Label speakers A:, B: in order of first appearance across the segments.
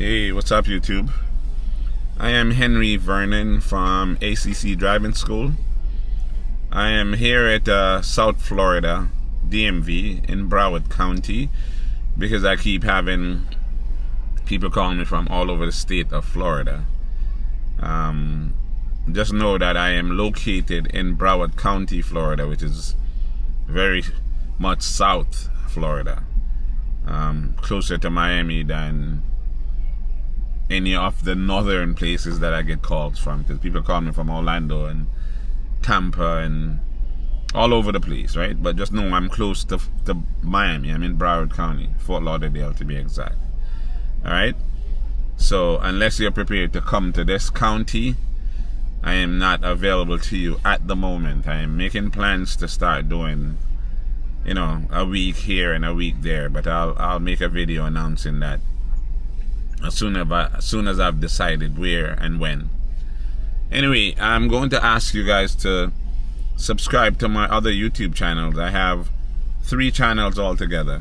A: Hey, what's up, YouTube? I am Henry Vernon from ACC Driving School. I am here at South Florida, DMV, in Broward County, because I keep having people calling me from all over the state of Florida. Just know that I am located in Broward County, Florida, which is very much South Florida, closer to Miami than any of the northern places that I get calls from, because people call me from Orlando and Tampa and all over the place, right? But just know I'm close to Miami. I'm in Broward County, Fort Lauderdale to be exact. All right? So unless you're prepared to come to this county, I am not available to you at the moment. I am making plans to start doing, a week here and a week there, but I'll make a video announcing that as soon as I've decided where and when. Anyway, I'm going to ask you guys to subscribe to my other YouTube channels. I have 3 channels altogether.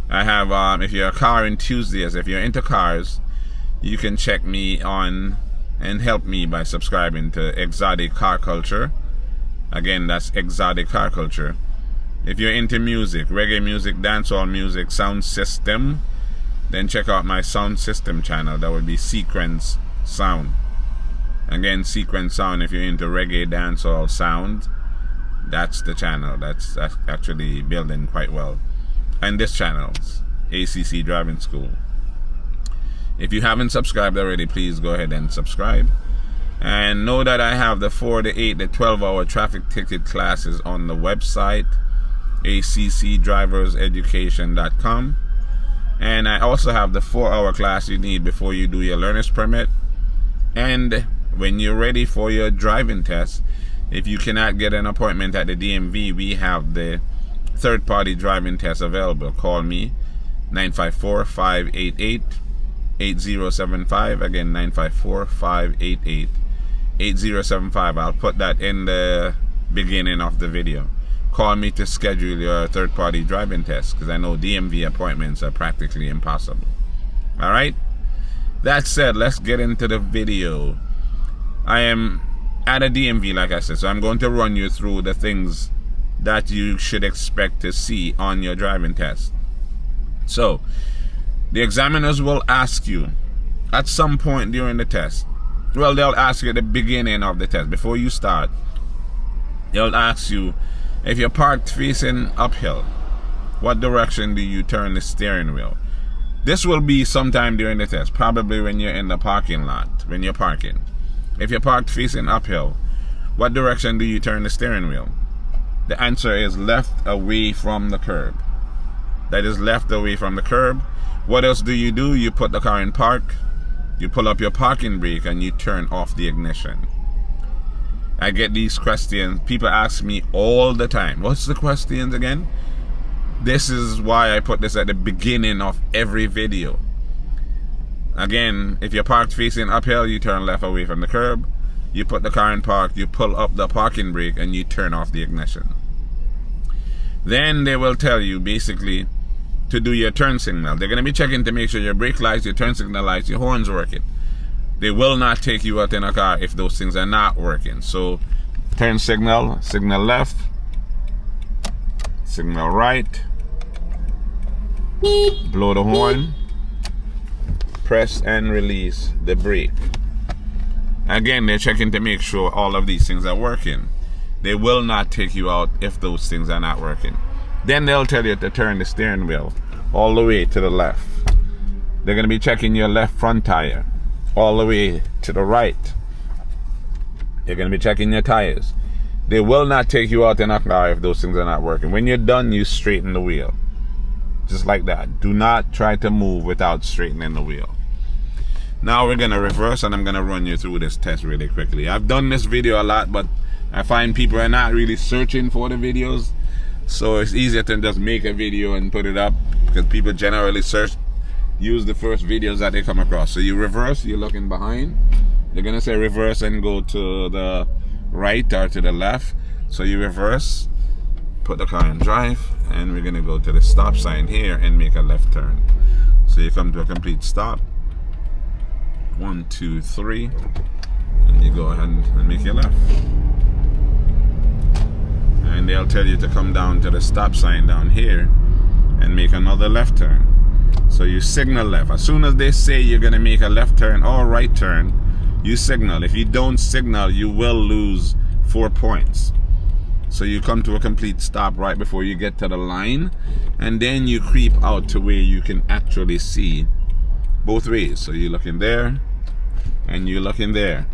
A: I have, if you're a car enthusiast, if you're into cars, you can check me on and help me by subscribing to Exotic Car Culture. Again, that's Exotic Car Culture. If you're into music, reggae music, dancehall music, sound system, then check out my sound system channel. That would be Sequence Sound. Again, Sequence Sound, if you're into reggae, dancehall, sound, that's the channel. That's actually building quite well. And this channel's ACC Driving School. If you haven't subscribed already, please go ahead and subscribe. And know that I have the 4, the 8, the 12-hour traffic ticket classes on the website, accdriverseducation.com. And I also have the 4-hour class you need before you do your learner's permit. And when you're ready for your driving test, if you cannot get an appointment at the DMV, we have the third-party driving test available. Call me, 954-588-8075. Again, 954-588-8075. I'll put that in the beginning of the video. Call me to schedule your third-party driving test, because I know DMV appointments are practically impossible. All right? That said, let's get into the video. I am at a DMV, like I said, so I'm going to run you through the things that you should expect to see on your driving test. So, the examiners will ask you at some point during the test. Well, they'll ask you at the beginning of the test, before you start. They'll ask you, if you're parked facing uphill, what direction do you turn the steering wheel? This will be sometime during the test, probably when you're in the parking lot, when you're parking. If you're parked facing uphill, what direction do you turn the steering wheel? The answer is left away from the curb. That is left away from the curb. What else do? You put the car in park, you pull up your parking brake, and you turn off the ignition. I get these questions. People ask me all the time, what's the questions again? This is why I put this at the beginning of every video. Again, if you're parked facing uphill, you turn left away from the curb, you put the car in park, you pull up the parking brake, and you turn off the ignition. Then they will tell you basically to do your turn signal. They're going to be checking to make sure your brake lights, your turn signal lights, your horns working. They will not take you out in a car if those things are not working. So, turn signal, signal left, signal right, blow the horn, press and release the brake. Again, they're checking to make sure all of these things are working. They will not take you out if those things are not working. Then they'll tell you to turn the steering wheel all the way to the left. They're going to be checking your left front tire all the way to the right. You're going to be checking your tires. They will not take you out in a car if those things are not working. When you're done, you straighten the wheel. Just like that. Do not try to move without straightening the wheel. Now we're going to reverse, and I'm going to run you through this test really quickly. I've done this video a lot, but I find people are not really searching for the videos. So it's easier to just make a video and put it up, because people generally use the first videos that they come across. So you reverse, you're looking behind. They're going to say reverse and go to the right or to the left. So you reverse, put the car in drive, and we're going to go to the stop sign here and make a left turn. So you come to a complete stop, 1, 2, 3, and you go ahead and make your left. And they'll tell you to come down to the stop sign down here and make another left turn. So you signal left. As soon as they say you're going to make a left turn or right turn, you signal. If you don't signal, you will lose 4 points. So you come to a complete stop right before you get to the line, and then you creep out to where you can actually see both ways. So you look in there and you look in there.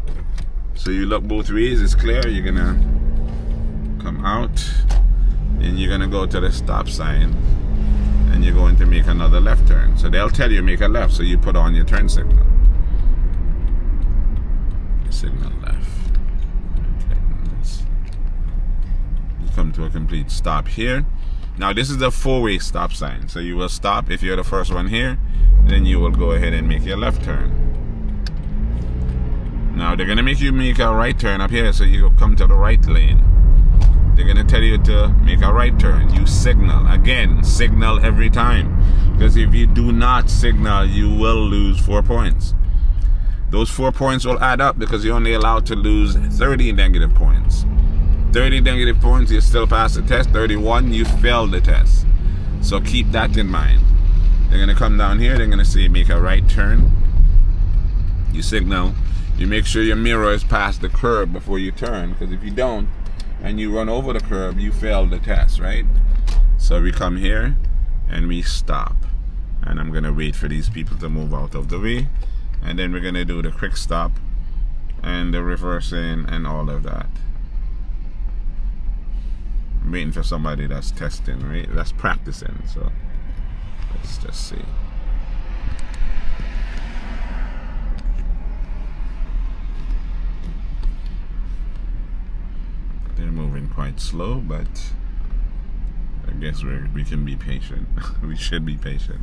A: So you look both ways, it's clear. You're gonna come out and you're gonna go to the stop sign and you're going to make another left turn. So they'll tell you make a left, so you put on your turn signal. Signal left. You come to a complete stop here. Now this is a 4-way stop sign. So you will stop if you're the first one here, then you will go ahead and make your left turn. Now they're gonna make you make a right turn up here, so you come to the right lane. They're gonna tell you to make a right turn. You signal. Again, signal every time. Because if you do not signal, you will lose 4 points. Those 4 points will add up because you're only allowed to lose 30 negative points. 30 negative points, you still pass the test. 31, you failed the test. So keep that in mind. They're gonna come down here, they're gonna say make a right turn. You signal. You make sure your mirror is past the curb before you turn, because if you don't, and you run over the curb, you fail the test, right? So we come here and we stop, and I'm gonna wait for these people to move out of the way, and then we're gonna do the quick stop and the reversing and all of that. I'm waiting for somebody that's testing, right? That's practicing. So let's just see. They're moving quite slow, but I guess we can be patient. We should be patient.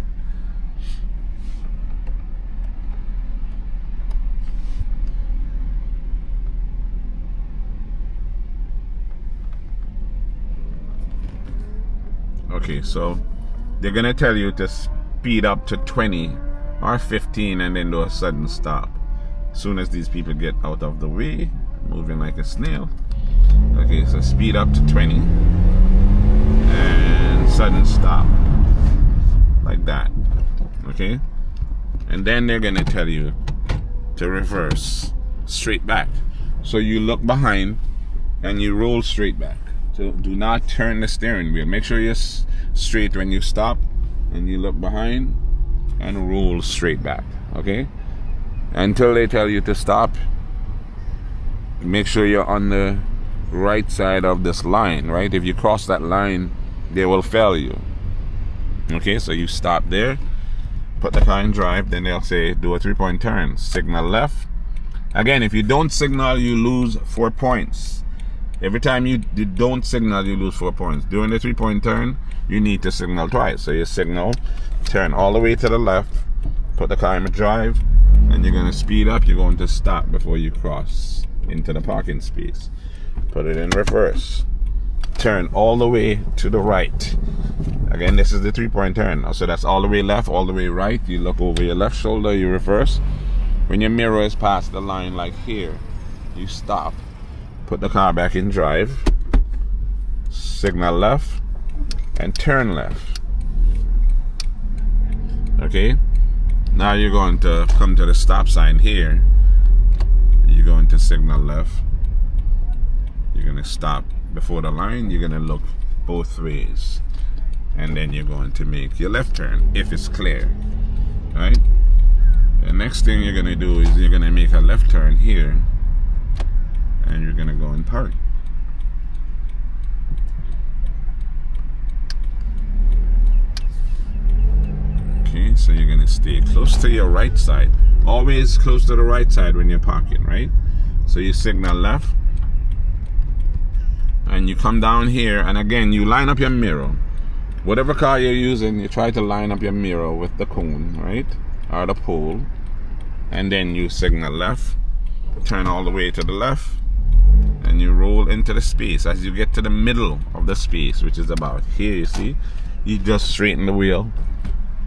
A: Okay, so they're gonna tell you to speed up to 20 or 15 and then do a sudden stop. As soon as these people get out of the way, moving like a snail. Okay, so speed up to 20 and sudden stop like that. Okay, and then they're gonna tell you to reverse straight back. So you look behind and you roll straight back. So do not turn the steering wheel. Make sure you're straight when you stop, and you look behind and roll straight back. Okay, until they tell you to stop. Make sure you're on the right side of this line, right? If you cross that line, they will fail you. Okay, so you stop there, put the car in drive, then they'll say do a 3-point turn, signal left. Again, if you don't signal, you lose 4 points. Every time you don't signal, you lose 4 points. During the 3-point turn, you need to signal twice. So you signal, turn all the way to the left, put the car in drive, and you're gonna speed up. You're going to stop before you cross into the parking space. Put it in reverse. Turn all the way to the right. Again, this is the 3-point turn. So that's all the way left, all the way right. You look over your left shoulder, you reverse. When your mirror is past the line like here, you stop. Put the car back in drive. Signal left and turn left. Okay? Now you're going to come to the stop sign here. You're going to signal left. You're going to stop before the line. You're going to look both ways. And then you're going to make your left turn if it's clear. Right? The next thing you're going to do is you're going to make a left turn here. And you're going to go and park. Okay, so you're going to stay close to your right side. Always close to the right side when you're parking, right? So you signal left. And you come down here, and again, you line up your mirror. Whatever car you're using, you try to line up your mirror with the cone, right? Or the pole. And then you signal left. Turn all the way to the left. And you roll into the space. As you get to the middle of the space, which is about here, you see, you just straighten the wheel,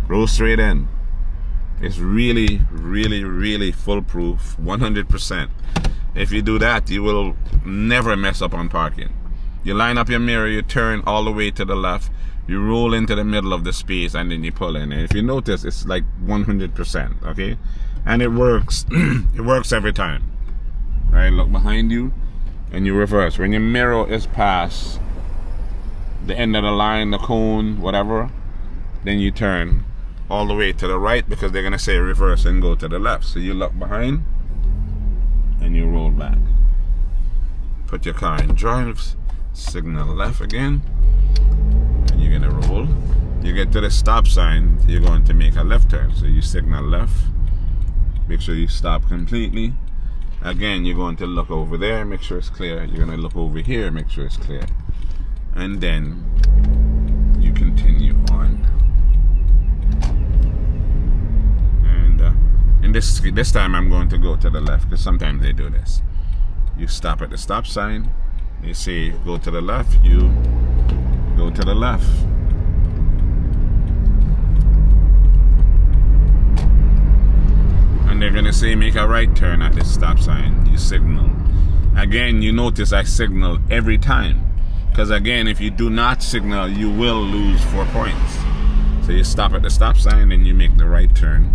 A: roll straight in, It's really, really, really foolproof, 100%. If you do that, you will never mess up on parking. You line up your mirror, you turn all the way to the left, you roll into the middle of the space, and then you pull in. And if you notice, it's like 100%, okay? And it works. It works every time. Right? Look behind you, and you reverse. When your mirror is past the end of the line, the cone, whatever, then you turn all the way to the right, because they're gonna say reverse and go to the left. So you look behind, and you roll back. Put your car in drive, signal left again, and you're gonna roll. You get to the stop sign, you're going to make a left turn. So you signal left, make sure you stop completely. Again, you're going to look over there, make sure it's clear. You're gonna look over here, make sure it's clear. And then you continue on. And this time I'm going to go to the left, because sometimes they do this. You stop at the stop sign, they say go to the left, you go to the left. And they're gonna say make a right turn at this stop sign. You signal. Again, you notice I signal every time, because again, if you do not signal, you will lose 4 points. So you stop at the stop sign, and you make the right turn.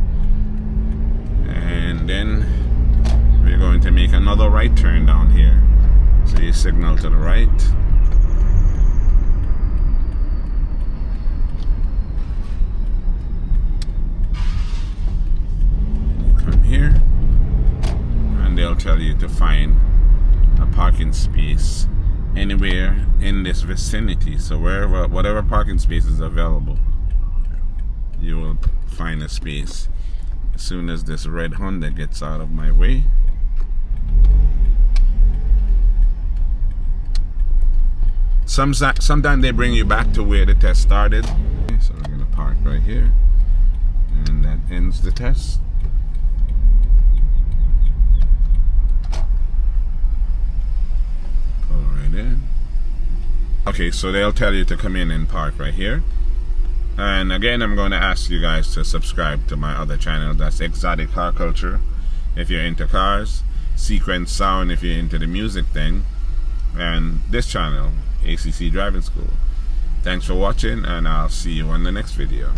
A: And then we're going to make another right turn down here. So you signal to the right. You come here, and they'll tell you to find a parking space anywhere in this vicinity. So whatever parking space is available, you will find a space. As soon as this red Honda gets out of my way, sometimes they bring you back to where the test started. So we're gonna park right here, and that ends the test. Pull right in. Okay, so they'll tell you to come in and park right here. And again, I'm going to ask you guys to subscribe to my other channel. That's Exotic Car Culture if you're into cars, Sequence Sound if you're into the music thing, and this channel, ACC Driving School. Thanks for watching, and I'll see you on the next video.